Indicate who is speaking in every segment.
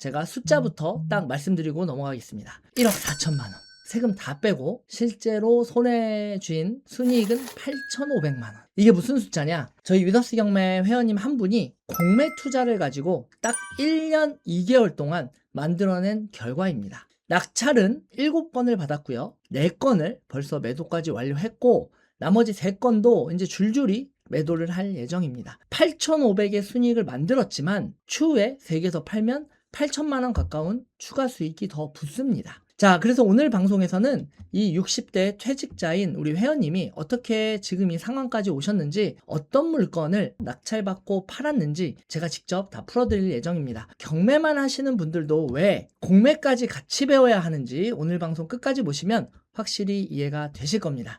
Speaker 1: 제가 숫자부터 딱 말씀드리고 넘어가겠습니다. 1억 4천만 원. 세금 다 빼고 실제로 손에 쥔 순이익은 8,500만 원. 이게 무슨 숫자냐? 저희 위더스 경매 회원님 한 분이 공매 투자를 가지고 딱 1년 2개월 동안 만들어낸 결과입니다. 낙찰은 7건을 받았고요. 4건을 벌써 매도까지 완료했고 나머지 3건도 이제 줄줄이 매도를 할 예정입니다. 8,500의 순이익을 만들었지만 추후에 3개 더 팔면 8천만 원 가까운 추가 수익이 더 붙습니다. 자, 그래서 오늘 방송에서는 이 60대 퇴직자인 우리 회원님이 어떻게 지금 이 상황까지 오셨는지, 어떤 물건을 낙찰받고 팔았는지 제가 직접 다 풀어드릴 예정입니다. 경매만 하시는 분들도 왜 공매까지 같이 배워야 하는지 오늘 방송 끝까지 보시면 확실히 이해가 되실 겁니다.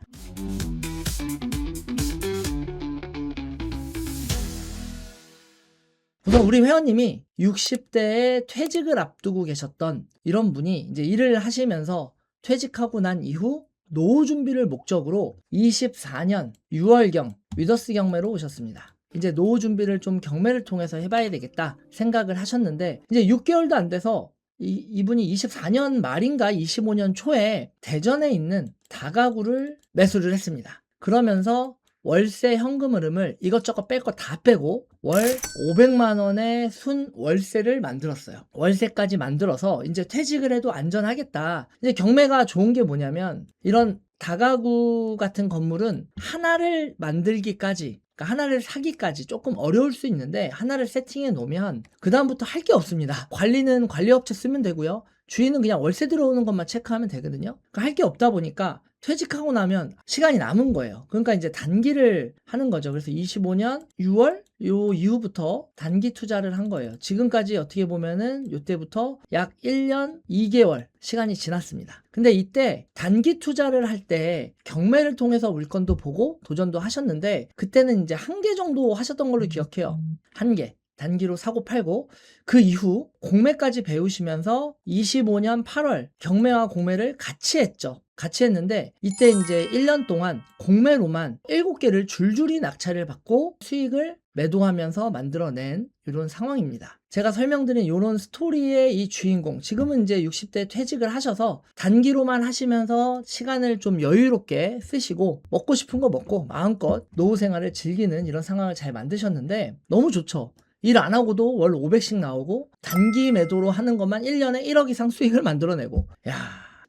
Speaker 1: 우선 우리 회원님이 60대에 퇴직을 앞두고 계셨던 이런 분이 이제 일을 하시면서 퇴직하고 난 이후 노후 준비를 목적으로 24년 6월경 위더스 경매로 오셨습니다. 이제 노후 준비를 좀 경매를 통해서 해봐야 되겠다 생각을 하셨는데 이제 6개월도 안 돼서 이분이 24년 말인가 25년 초에 대전에 있는 다가구를 매수를 했습니다. 그러면서 월세 현금 흐름을 이것저것 뺄 거 다 빼고 월 500만 원의 순 월세를 만들었어요. 월세까지 만들어서 이제 퇴직을 해도 안전하겠다. 이제 경매가 좋은 게 뭐냐면 이런 다가구 같은 건물은 하나를 만들기까지, 그러니까 하나를 사기까지 조금 어려울 수 있는데 하나를 세팅해 놓으면 그 다음부터 할 게 없습니다. 관리는 관리업체 쓰면 되고요. 주인은 그냥 월세 들어오는 것만 체크하면 되거든요. 그러니까 할 게 없다 보니까 퇴직하고 나면 시간이 남은 거예요. 그러니까 이제 단기를 하는 거죠. 그래서 25년 6월 요 이후부터 단기 투자를 한 거예요. 지금까지 어떻게 보면은 요때부터 약 1년 2개월 시간이 지났습니다. 근데 이때 단기 투자를 할 때 경매를 통해서 물건도 보고 도전도 하셨는데 그때는 이제 1개 정도 하셨던 걸로 기억해요. 1개. 단기로 사고 팔고 그 이후 공매까지 배우시면서 25년 8월 경매와 공매를 같이 했죠. 같이 했는데 이때 이제 1년 동안 공매로만 7개를 줄줄이 낙찰을 받고 수익을 매도하면서 만들어낸 이런 상황입니다. 제가 설명드린 이런 스토리의 이 주인공, 지금은 이제 60대 퇴직을 하셔서 단기로만 하시면서 시간을 좀 여유롭게 쓰시고 먹고 싶은 거 먹고 마음껏 노후 생활을 즐기는 이런 상황을 잘 만드셨는데 너무 좋죠. 일 안 하고도 월 500씩 나오고 단기 매도로 하는 것만 1년에 1억 이상 수익을 만들어내고, 야,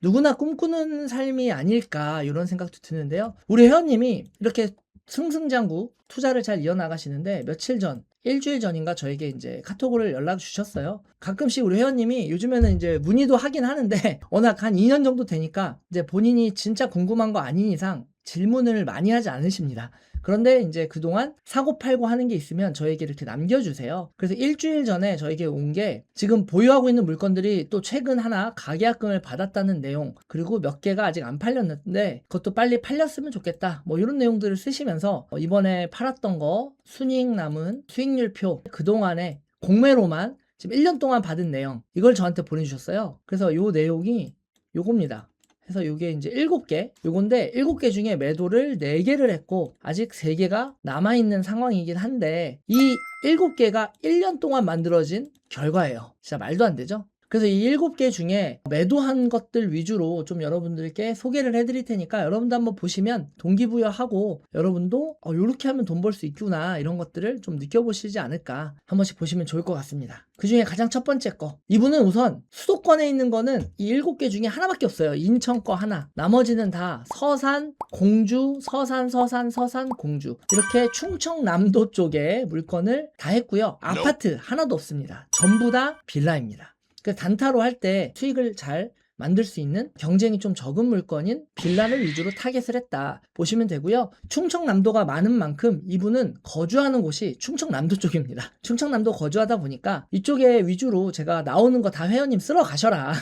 Speaker 1: 누구나 꿈꾸는 삶이 아닐까 이런 생각도 드는데요. 우리 회원님이 이렇게 승승장구 투자를 잘 이어나가시는데 며칠 전, 일주일 전인가 저에게 이제 카톡을 연락 주셨어요. 가끔씩 우리 회원님이 요즘에는 이제 문의도 하긴 하는데 워낙 한 2년 정도 되니까 이제 본인이 진짜 궁금한 거 아닌 이상 질문을 많이 하지 않으십니다. 그런데 이제 그동안 사고 팔고 하는 게 있으면 저에게 이렇게 남겨주세요. 그래서 일주일 전에 저에게 온 게 지금 보유하고 있는 물건들이 또 최근 하나 가계약금을 받았다는 내용, 그리고 몇 개가 아직 안 팔렸는데 그것도 빨리 팔렸으면 좋겠다, 뭐 이런 내용들을 쓰시면서 이번에 팔았던 거 순이익 남은 수익률표, 그동안에 공매로만 지금 1년 동안 받은 내용, 이걸 저한테 보내주셨어요. 그래서 요 내용이 요겁니다. 그래서 요게 이제 7개, 요건데 7개 중에 매도를 4개를 했고 아직 3개가 남아있는 상황이긴 한데 이 7개가 1년 동안 만들어진 결과예요. 진짜 말도 안 되죠? 그래서 이 7개 중에 매도한 것들 위주로 좀 여러분들께 소개를 해드릴 테니까 여러분도 한번 보시면 동기부여하고 여러분도 요렇게 하면 돈 벌 수 있구나 이런 것들을 좀 느껴보시지 않을까, 한 번씩 보시면 좋을 것 같습니다. 그 중에 가장 첫 번째 거, 이분은 우선 수도권에 있는 거는 이 7개 중에 하나밖에 없어요. 인천 거 하나, 나머지는 다 서산, 공주, 서산, 공주, 이렇게 충청남도 쪽에 물건을 다 했고요. 아파트 하나도 없습니다. 전부 다 빌라입니다. 그래서 단타로 할 때 수익을 잘 만들 수 있는 경쟁이 좀 적은 물건인 빌라를 위주로 타겟을 했다 보시면 되고요. 충청남도가 많은 만큼 이분은 거주하는 곳이 충청남도 쪽입니다. 충청남도 거주하다 보니까 이쪽에 위주로 제가 나오는 거 다 회원님 쓸어 가셔라.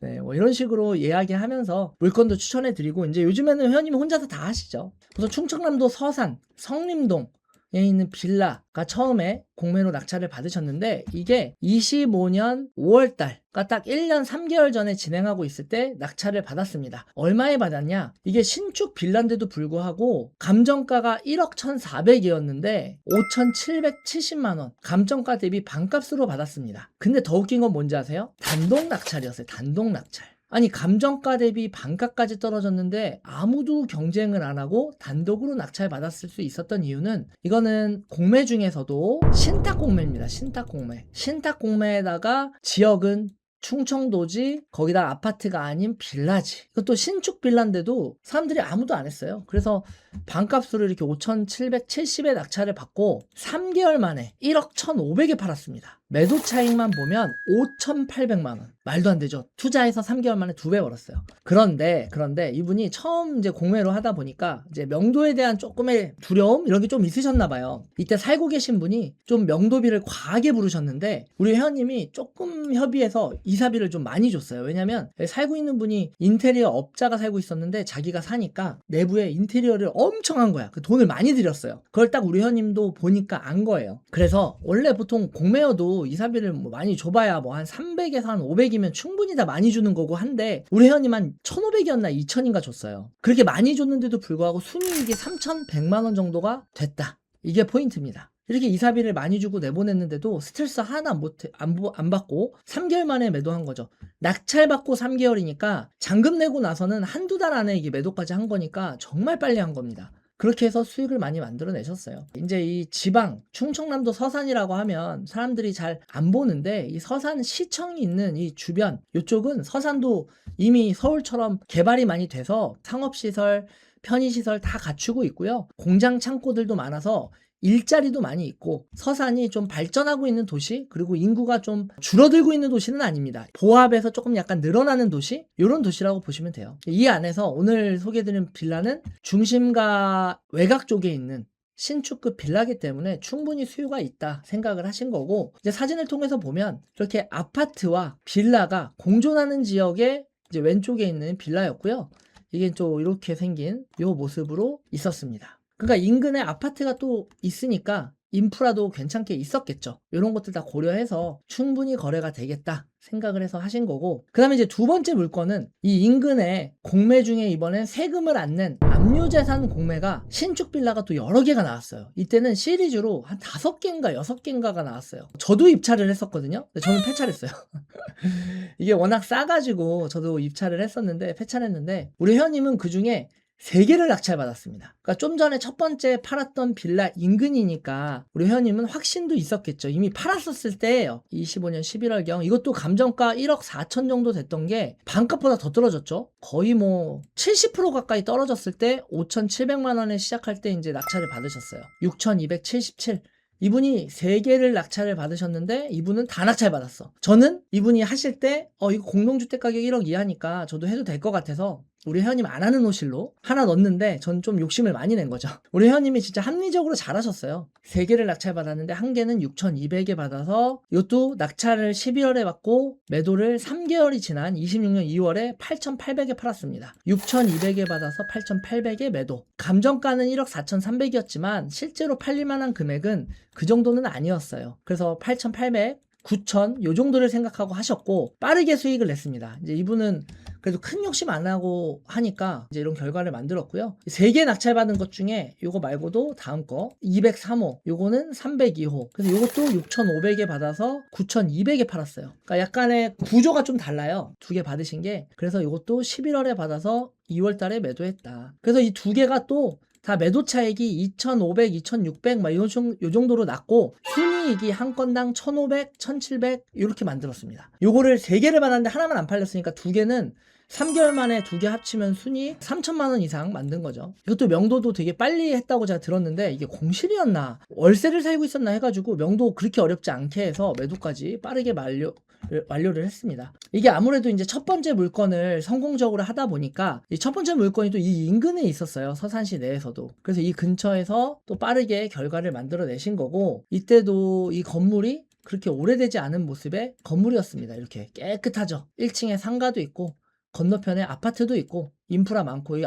Speaker 1: 네, 뭐 이런 식으로 이야기하면서 물건도 추천해 드리고, 이제 요즘에는 회원님이 혼자서 다 하시죠. 그래서 충청남도 서산, 성림동, 있는 빌라가 처음에 공매로 낙찰을 받으셨는데 이게 25년 5월달 그러니까 딱 1년 3개월 전에 진행하고 있을 때 낙찰을 받았습니다. 얼마에 받았냐? 이게 신축 빌라인데도 불구하고 감정가가 1억 1,400이었는데 5,770만 원 감정가 대비 반값으로 받았습니다. 근데 더 웃긴 건 뭔지 아세요? 단독 낙찰이었어요. 단독 낙찰. 아니 감정가 대비 반값까지 떨어졌는데 아무도 경쟁을 안 하고 단독으로 낙찰받았을 수 있었던 이유는 이거는 공매 중에서도 신탁 공매입니다. 신탁 공매. 신탁 공매에다가 지역은 충청도지 거기다 아파트가 아닌 빌라지. 이것도 신축 빌라인데도 사람들이 아무도 안 했어요. 그래서 반값으로 이렇게 5,770에 낙찰을 받고 3개월 만에 1억 1,500에 팔았습니다. 매도 차익만 보면 5,800만 원. 말도 안 되죠. 투자해서 3개월 만에 2배 벌었어요. 그런데 이분이 처음 이제 공매로 하다 보니까 이제 명도에 대한 조금의 두려움 이런 게 좀 있으셨나 봐요. 이때 살고 계신 분이 좀 명도비를 과하게 부르셨는데 우리 회원님이 조금 협의해서 이사비를 좀 많이 줬어요. 왜냐면 살고 있는 분이 인테리어 업자가 살고 있었는데 자기가 사니까 내부에 인테리어를 엄청 한 거야. 그 돈을 많이 들였어요. 그걸 딱 우리 회원님도 보니까 안 거예요. 그래서 원래 보통 공매여도 이사비를 뭐 많이 줘봐야 뭐 한 300에서 한 500이면 충분히 다 많이 주는 거고 한데 우리 회원님 한 1,500이었나 2,000인가 줬어요. 그렇게 많이 줬는데도 불구하고 순이익이 3,100만 원 정도가 됐다. 이게 포인트입니다. 이렇게 이사비를 많이 주고 내보냈는데도 스트레스 하나 안 받고 3개월 만에 매도한 거죠. 낙찰받고 3개월이니까 잔금 내고 나서는 한두 달 안에 이게 매도까지 한 거니까 정말 빨리 한 겁니다. 그렇게 해서 수익을 많이 만들어내셨어요. 이제 이 지방, 충청남도 서산이라고 하면 사람들이 잘 안 보는데 이 서산 시청이 있는 이 주변, 이쪽은 서산도 이미 서울처럼 개발이 많이 돼서 상업시설, 편의시설 다 갖추고 있고요. 공장 창고들도 많아서 일자리도 많이 있고 서산이 좀 발전하고 있는 도시 그리고 인구가 좀 줄어들고 있는 도시는 아닙니다. 보합에서 조금 약간 늘어나는 도시 이런 도시라고 보시면 돼요. 이 안에서 오늘 소개해드린 빌라는 중심가 외곽 쪽에 있는 신축급 빌라기 때문에 충분히 수요가 있다 생각을 하신 거고 이제 사진을 통해서 보면 이렇게 아파트와 빌라가 공존하는 지역에 이제 왼쪽에 있는 빌라였고요. 이게 좀 이렇게 생긴 이 모습으로 있었습니다. 그러니까 인근에 아파트가 또 있으니까 인프라도 괜찮게 있었겠죠. 이런 것들 다 고려해서 충분히 거래가 되겠다 생각을 해서 하신 거고 그 다음에 이제 두 번째 물건은 이 인근에 공매 중에 이번엔 세금을 안 낸 압류재산 공매가 신축 빌라가 또 여러 개가 나왔어요. 이때는 시리즈로 한 5개인가 6개인가가 나왔어요. 저도 입찰을 했었거든요. 근데 저는 폐차했어요. 이게 워낙 싸가지고 저도 입찰을 했었는데 폐차했는데 우리 회원님은 그 중에 3개를 낙찰받았습니다. 그러니까 좀 전에 첫 번째 팔았던 빌라 인근이니까 우리 회원님은 확신도 있었겠죠. 이미 팔았었을 때예요. 25년 11월경 이것도 감정가 1억 4천 정도 됐던 게 반값보다 더 떨어졌죠. 거의 뭐 70% 가까이 떨어졌을 때 5,700만 원에 시작할 때 이제 낙찰을 받으셨어요. 6,277. 이분이 3개를 낙찰을 받으셨는데 이분은 다 낙찰 받았어. 저는 이분이 하실 때 이거 공동주택 가격 1억 이하니까 저도 해도 될 것 같아서 우리 회원님 안 하는 호실로 하나 넣었는데 전 좀 욕심을 많이 낸 거죠. 우리 회원님이 진짜 합리적으로 잘하셨어요. 3개를 낙찰 받았는데 한 개는 6,200에 받아서 이것도 낙찰을 12월에 받고 매도를 3개월이 지난 26년 2월에 8,800에 팔았습니다. 6,200에 받아서 8,800에 매도. 감정가는 1억 4,300이었지만 실제로 팔릴 만한 금액은 그 정도는 아니었어요. 그래서 8,800 9,000 요 정도를 생각하고 하셨고 빠르게 수익을 냈습니다. 이제 이분은 그래도 큰 욕심 안 하고 하니까 이제 이런 결과를 만들었고요. 3개 낙찰받은 것 중에 요거 말고도 다음 거 203호 요거는 302호 그래서 요것도 6,500에 받아서 9,200에 팔았어요. 그러니까 약간의 구조가 좀 달라요. 2개 받으신 게. 그래서 요것도 11월에 받아서 2월 달에 매도했다. 그래서 이 2개가 또 다 매도 차익이 2,500, 2,600 막 요 정도로 났고 순이익이 한 건당 1,500, 1,700 이렇게 만들었습니다. 요거를 3개를 받았는데 하나만 안 팔렸으니까 2개는 3개월 만에 2개 합치면 순이익 3천만 원 이상 만든 거죠. 이것도 명도도 되게 빨리 했다고 제가 들었는데 이게 공실이었나 월세를 살고 있었나 해가지고 명도 그렇게 어렵지 않게 해서 매도까지 빠르게 완료를 했습니다. 이게 아무래도 이제 첫 번째 물건을 성공적으로 하다 보니까 이 첫 번째 물건이 또 이 인근에 있었어요. 서산시 내에서도. 그래서 이 근처에서 또 빠르게 결과를 만들어내신 거고 이때도 이 건물이 그렇게 오래되지 않은 모습의 건물이었습니다. 이렇게 깨끗하죠. 1층에 상가도 있고 건너편에 아파트도 있고 인프라 많고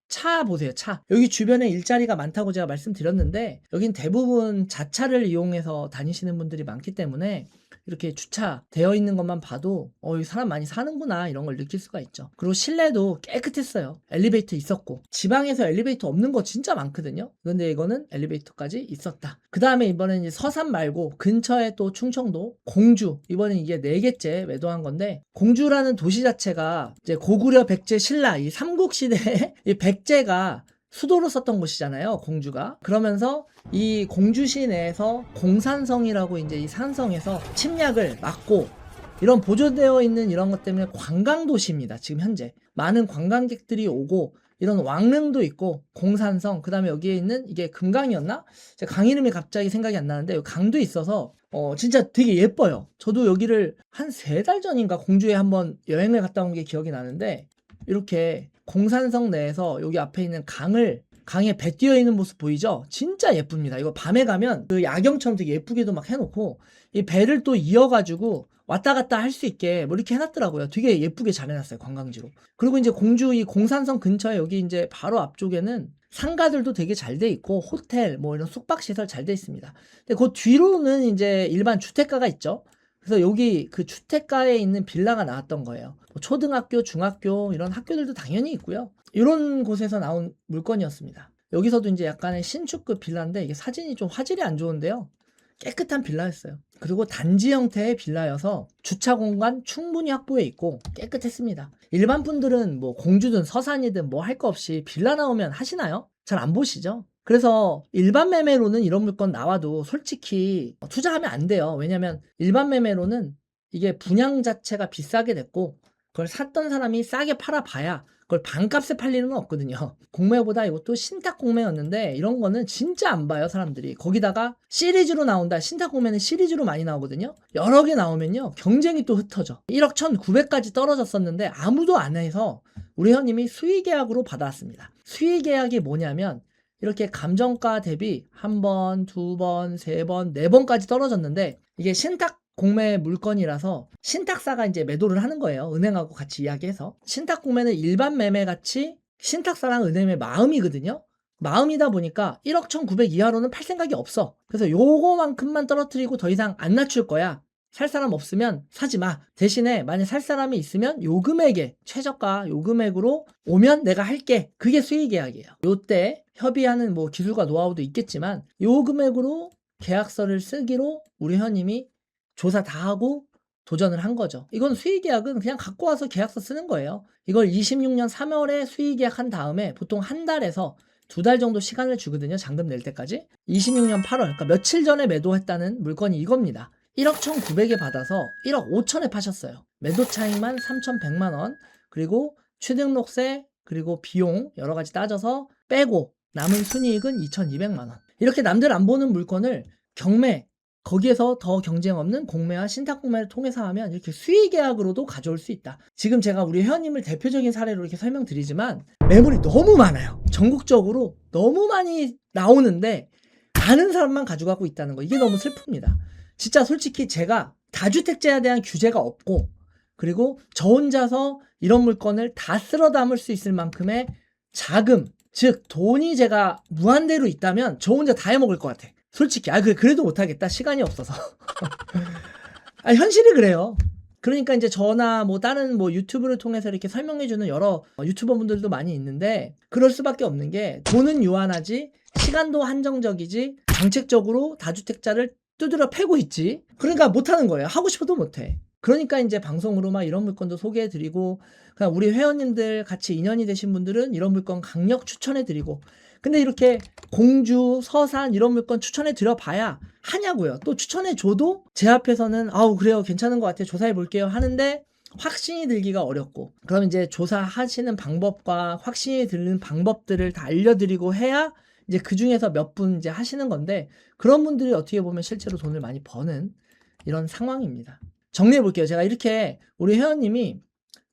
Speaker 1: 차 보세요, 차. 여기 주변에 일자리가 많다고 제가 말씀드렸는데 여긴 대부분 자차를 이용해서 다니시는 분들이 많기 때문에 이렇게 주차되어 있는 것만 봐도 이 사람 많이 사는구나 이런 걸 느낄 수가 있죠. 그리고 실내도 깨끗했어요. 엘리베이터 있었고. 지방에서 엘리베이터 없는 거 진짜 많거든요. 근데 이거는 엘리베이터까지 있었다. 그 다음에 이번엔 이제 서산 말고 근처에 또 충청도 공주, 이번엔 이게 4개째 매도한 건데, 공주라는 도시 자체가 이제 고구려 백제 신라 이 삼국시대에 이 백제가 수도로 썼던 곳이잖아요, 공주가. 그러면서 이 공주시 내에서 공산성이라고 이제 이 산성에서 침략을 막고 이런 보존되어 있는 이런 것 때문에 관광도시입니다. 지금 현재 많은 관광객들이 오고 이런 왕릉도 있고 공산성, 그 다음에 여기에 있는 이게 금강이었나? 제가 강 이름이 갑자기 생각이 안 나는데 강도 있어서 진짜 되게 예뻐요. 저도 여기를 한 3달 전인가 공주에 한번 여행을 갔다 온 게 기억이 나는데, 이렇게 공산성 내에서 여기 앞에 있는 강에 배 띄어 있는 모습 보이죠? 진짜 예쁩니다. 이거 밤에 가면 그 야경처럼 되게 예쁘게도 막 해놓고 이 배를 또 이어가지고 왔다 갔다 할 수 있게 뭐 이렇게 해놨더라고요. 되게 예쁘게 잘 해놨어요, 관광지로. 그리고 이제 공주 이 공산성 근처에 여기 이제 바로 앞쪽에는 상가들도 되게 잘 돼 있고 호텔 뭐 이런 숙박시설 잘 돼 있습니다. 근데 그 뒤로는 이제 일반 주택가가 있죠. 그래서 여기 그 주택가에 있는 빌라가 나왔던 거예요. 뭐 초등학교, 중학교 이런 학교들도 당연히 있고요. 이런 곳에서 나온 물건이었습니다. 여기서도 이제 약간의 신축급 빌라인데 이게 사진이 좀 화질이 안 좋은데요. 깨끗한 빌라였어요. 그리고 단지 형태의 빌라여서 주차 공간 충분히 확보해 있고 깨끗했습니다. 일반 분들은 뭐 공주든 서산이든 뭐 할 거 없이 빌라 나오면 하시나요? 잘 안 보시죠? 그래서 일반 매매로는 이런 물건 나와도 솔직히 투자하면 안 돼요. 왜냐면 일반 매매로는 이게 분양 자체가 비싸게 됐고 그걸 샀던 사람이 싸게 팔아봐야 그걸 반값에 팔 일은 없거든요. 공매보다 이것도 신탁 공매였는데 이런 거는 진짜 안 봐요, 사람들이. 거기다가 시리즈로 나온다. 신탁 공매는 시리즈로 많이 나오거든요. 여러 개 나오면요, 경쟁이 또 흩어져. 1억 1,900까지 떨어졌었는데 아무도 안 해서 우리 회원님이 수의계약으로 받아왔습니다. 수의계약이 뭐냐면 이렇게 감정가 대비 1번, 2번, 3번, 4번까지 떨어졌는데 이게 신탁 공매 물건이라서 신탁사가 이제 매도를 하는 거예요. 은행하고 같이 이야기해서. 신탁 공매는 일반 매매 같이 신탁사랑 은행의 마음이거든요. 마음이다 보니까 1억 1,900 이하로는 팔 생각이 없어. 그래서 요거만큼만 떨어뜨리고 더 이상 안 낮출 거야. 살 사람 없으면 사지 마. 대신에 만약 살 사람이 있으면 요 금액에 최저가 요 금액으로 오면 내가 할게. 그게 수의계약이에요. 요때 협의하는 뭐 기술과 노하우도 있겠지만 요 금액으로 계약서를 쓰기로 우리 회원님이 조사 다 하고 도전을 한 거죠. 이건 수의계약은 그냥 갖고 와서 계약서 쓰는 거예요. 이걸 26년 3월에 수의계약 한 다음에 보통 한 달에서 2달 정도 시간을 주거든요. 잔금 낼 때까지. 26년 8월, 그러니까 며칠 전에 매도했다는 물건이 이겁니다. 1억 1,900에 받아서 1억 5천에 파셨어요. 매도 차익만 3,100만 원, 그리고 취등록세, 그리고 비용 여러 가지 따져서 빼고 남은 순이익은 2,200만 원. 이렇게 남들 안 보는 물건을 경매, 거기에서 더 경쟁 없는 공매와 신탁 공매를 통해서 하면 이렇게 수의계약으로도 가져올 수 있다. 지금 제가 우리 회원님을 대표적인 사례로 이렇게 설명드리지만 매물이 너무 많아요. 전국적으로 너무 많이 나오는데 아는 사람만 가져가고 있다는 거, 이게 너무 슬픕니다. 진짜 솔직히 제가 다주택자에 대한 규제가 없고 그리고 저 혼자서 이런 물건을 다 쓸어 담을 수 있을 만큼의 자금, 즉 돈이 제가 무한대로 있다면 저 혼자 다 해먹을 것 같아. 솔직히 그래도 못하겠다, 시간이 없어서. 현실이 그래요. 그러니까 이제 저나 뭐 다른 뭐 유튜브를 통해서 이렇게 설명해주는 여러 유튜버 분들도 많이 있는데 그럴 수밖에 없는 게 돈은 유한하지 시간도 한정적이지 정책적으로 다주택자를 두드려 패고 있지. 그러니까 못하는 거예요. 하고 싶어도 못해. 그러니까 이제 방송으로 막 이런 물건도 소개해드리고, 그냥 우리 회원님들 같이 인연이 되신 분들은 이런 물건 강력 추천해드리고. 근데 이렇게 공주, 서산 이런 물건 추천해드려 봐야 하냐고요. 또 추천해줘도 제 앞에서는 그래요, 괜찮은 것 같아요, 조사해볼게요 하는데 확신이 들기가 어렵고, 그럼 이제 조사하시는 방법과 확신이 드는 방법들을 다 알려드리고 해야 이제 그 중에서 몇 분 이제 하시는 건데, 그런 분들이 어떻게 보면 실제로 돈을 많이 버는 이런 상황입니다. 정리해 볼게요. 제가 이렇게 우리 회원님이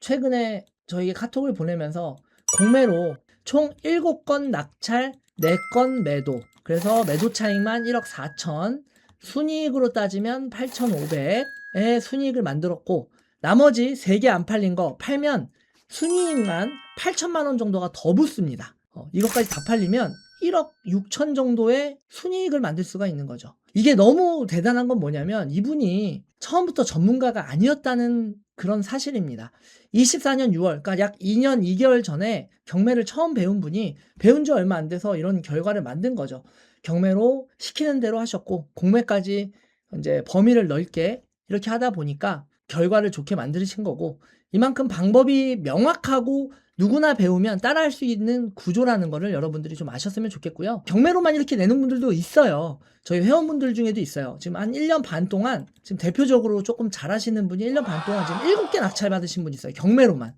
Speaker 1: 최근에 저에게 카톡을 보내면서 공매로 총 7건 낙찰, 4건 매도, 그래서 매도 차익만 1억 4천, 순이익으로 따지면 8,500의 순이익을 만들었고, 나머지 3개 안 팔린 거 팔면 순이익만 8천만 원 정도가 더 붙습니다. 이것까지 다 팔리면 1억 6천 정도의 순이익을 만들 수가 있는 거죠. 이게 너무 대단한 건 뭐냐면 이분이 처음부터 전문가가 아니었다는 그런 사실입니다. 24년 6월, 그러니까 약 2년 2개월 전에 경매를 처음 배운 분이 배운 지 얼마 안 돼서 이런 결과를 만든 거죠. 경매로 시키는 대로 하셨고 공매까지 이제 범위를 넓게 이렇게 하다 보니까 결과를 좋게 만드신 거고, 이만큼 방법이 명확하고 누구나 배우면 따라할 수 있는 구조라는 거를 여러분들이 좀 아셨으면 좋겠고요. 경매로만 이렇게 내는 분들도 있어요. 저희 회원분들 중에도 있어요. 지금 한 1년 반 동안 지금 대표적으로 조금 잘하시는 분이 1년 반 동안 지금 7개 낙찰 받으신 분이 있어요. 경매로만.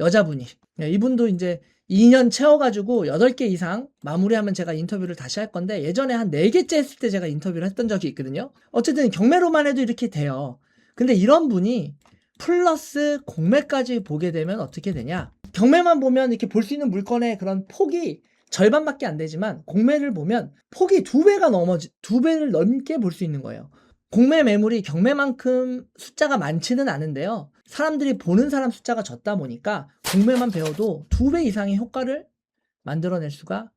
Speaker 1: 여자분이. 네, 이분도 이제 2년 채워가지고 8개 이상 마무리하면 제가 인터뷰를 다시 할 건데, 예전에 한 4개째 했을 때 제가 인터뷰를 했던 적이 있거든요. 어쨌든 경매로만 해도 이렇게 돼요. 근데 이런 분이 플러스 공매까지 보게 되면 어떻게 되냐? 경매만 보면 이렇게 볼 수 있는 물건의 그런 폭이 절반밖에 안 되지만, 공매를 보면 폭이 2배를 넘게 볼 수 있는 거예요. 공매 매물이 경매만큼 숫자가 많지는 않은데요. 사람들이 보는 사람 숫자가 적다 보니까 공매만 배워도 2배 이상의 효과를 만들어낼 수가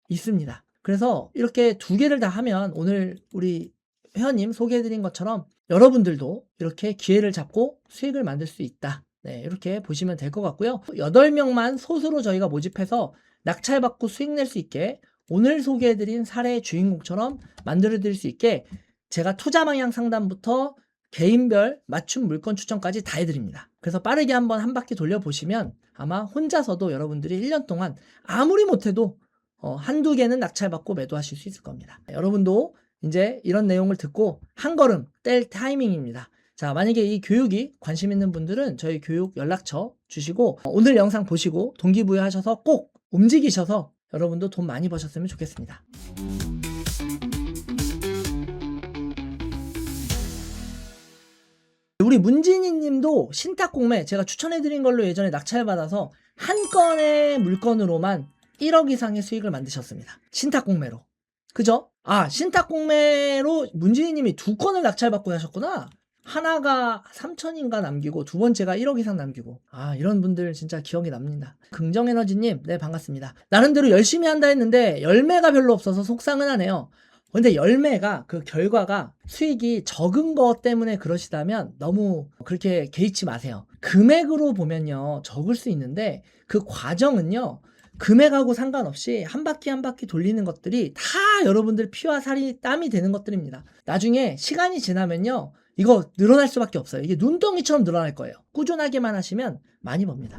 Speaker 1: 있습니다. 그래서 이렇게 2개를 다 하면 오늘 우리 회원님 소개해드린 것처럼 여러분들도 이렇게 기회를 잡고 수익을 만들 수 있다. 네, 이렇게 보시면 될 것 같고요. 8명만 소수로 저희가 모집해서 낙찰받고 수익 낼 수 있게, 오늘 소개해드린 사례의 주인공처럼 만들어드릴 수 있게 제가 투자 방향 상담부터 개인별 맞춤 물건 추천까지 다 해드립니다. 그래서 빠르게 한번 한 바퀴 돌려보시면 아마 혼자서도 여러분들이 1년 동안 아무리 못해도 한두 개는 낙찰받고 매도하실 수 있을 겁니다. 여러분도 이제 이런 내용을 듣고 한 걸음 뗄 타이밍입니다. 자, 만약에 이 교육이 관심 있는 분들은 저희 교육 연락처 주시고 오늘 영상 보시고 동기부여하셔서 꼭 움직이셔서 여러분도 돈 많이 버셨으면 좋겠습니다. 우리 문진희 님도 신탁 공매 제가 추천해드린 걸로 예전에 낙찰받아서 한 건의 물건으로만 1억 이상의 수익을 만드셨습니다. 신탁 공매로. 그죠? 아, 신탁 공매로 문진희 님이 2건을 낙찰받고 하셨구나. 하나가 3천인가 남기고 두 번째가 1억 이상 남기고. 아, 이런 분들 진짜 기억이 납니다. 긍정에너지님, 네, 반갑습니다. 나름대로 열심히 한다 했는데 열매가 별로 없어서 속상은 하네요. 근데 열매가, 그 결과가 수익이 적은 것 때문에 그러시다면 너무 그렇게 개의치 마세요. 금액으로 보면요, 적을 수 있는데 그 과정은요, 금액하고 상관없이 한 바퀴 한 바퀴 돌리는 것들이 다 여러분들 피와 살이 땀이 되는 것들입니다. 나중에 시간이 지나면요, 이거 늘어날 수밖에 없어요. 이게 눈덩이처럼 늘어날 거예요. 꾸준하게만 하시면 많이 법니다.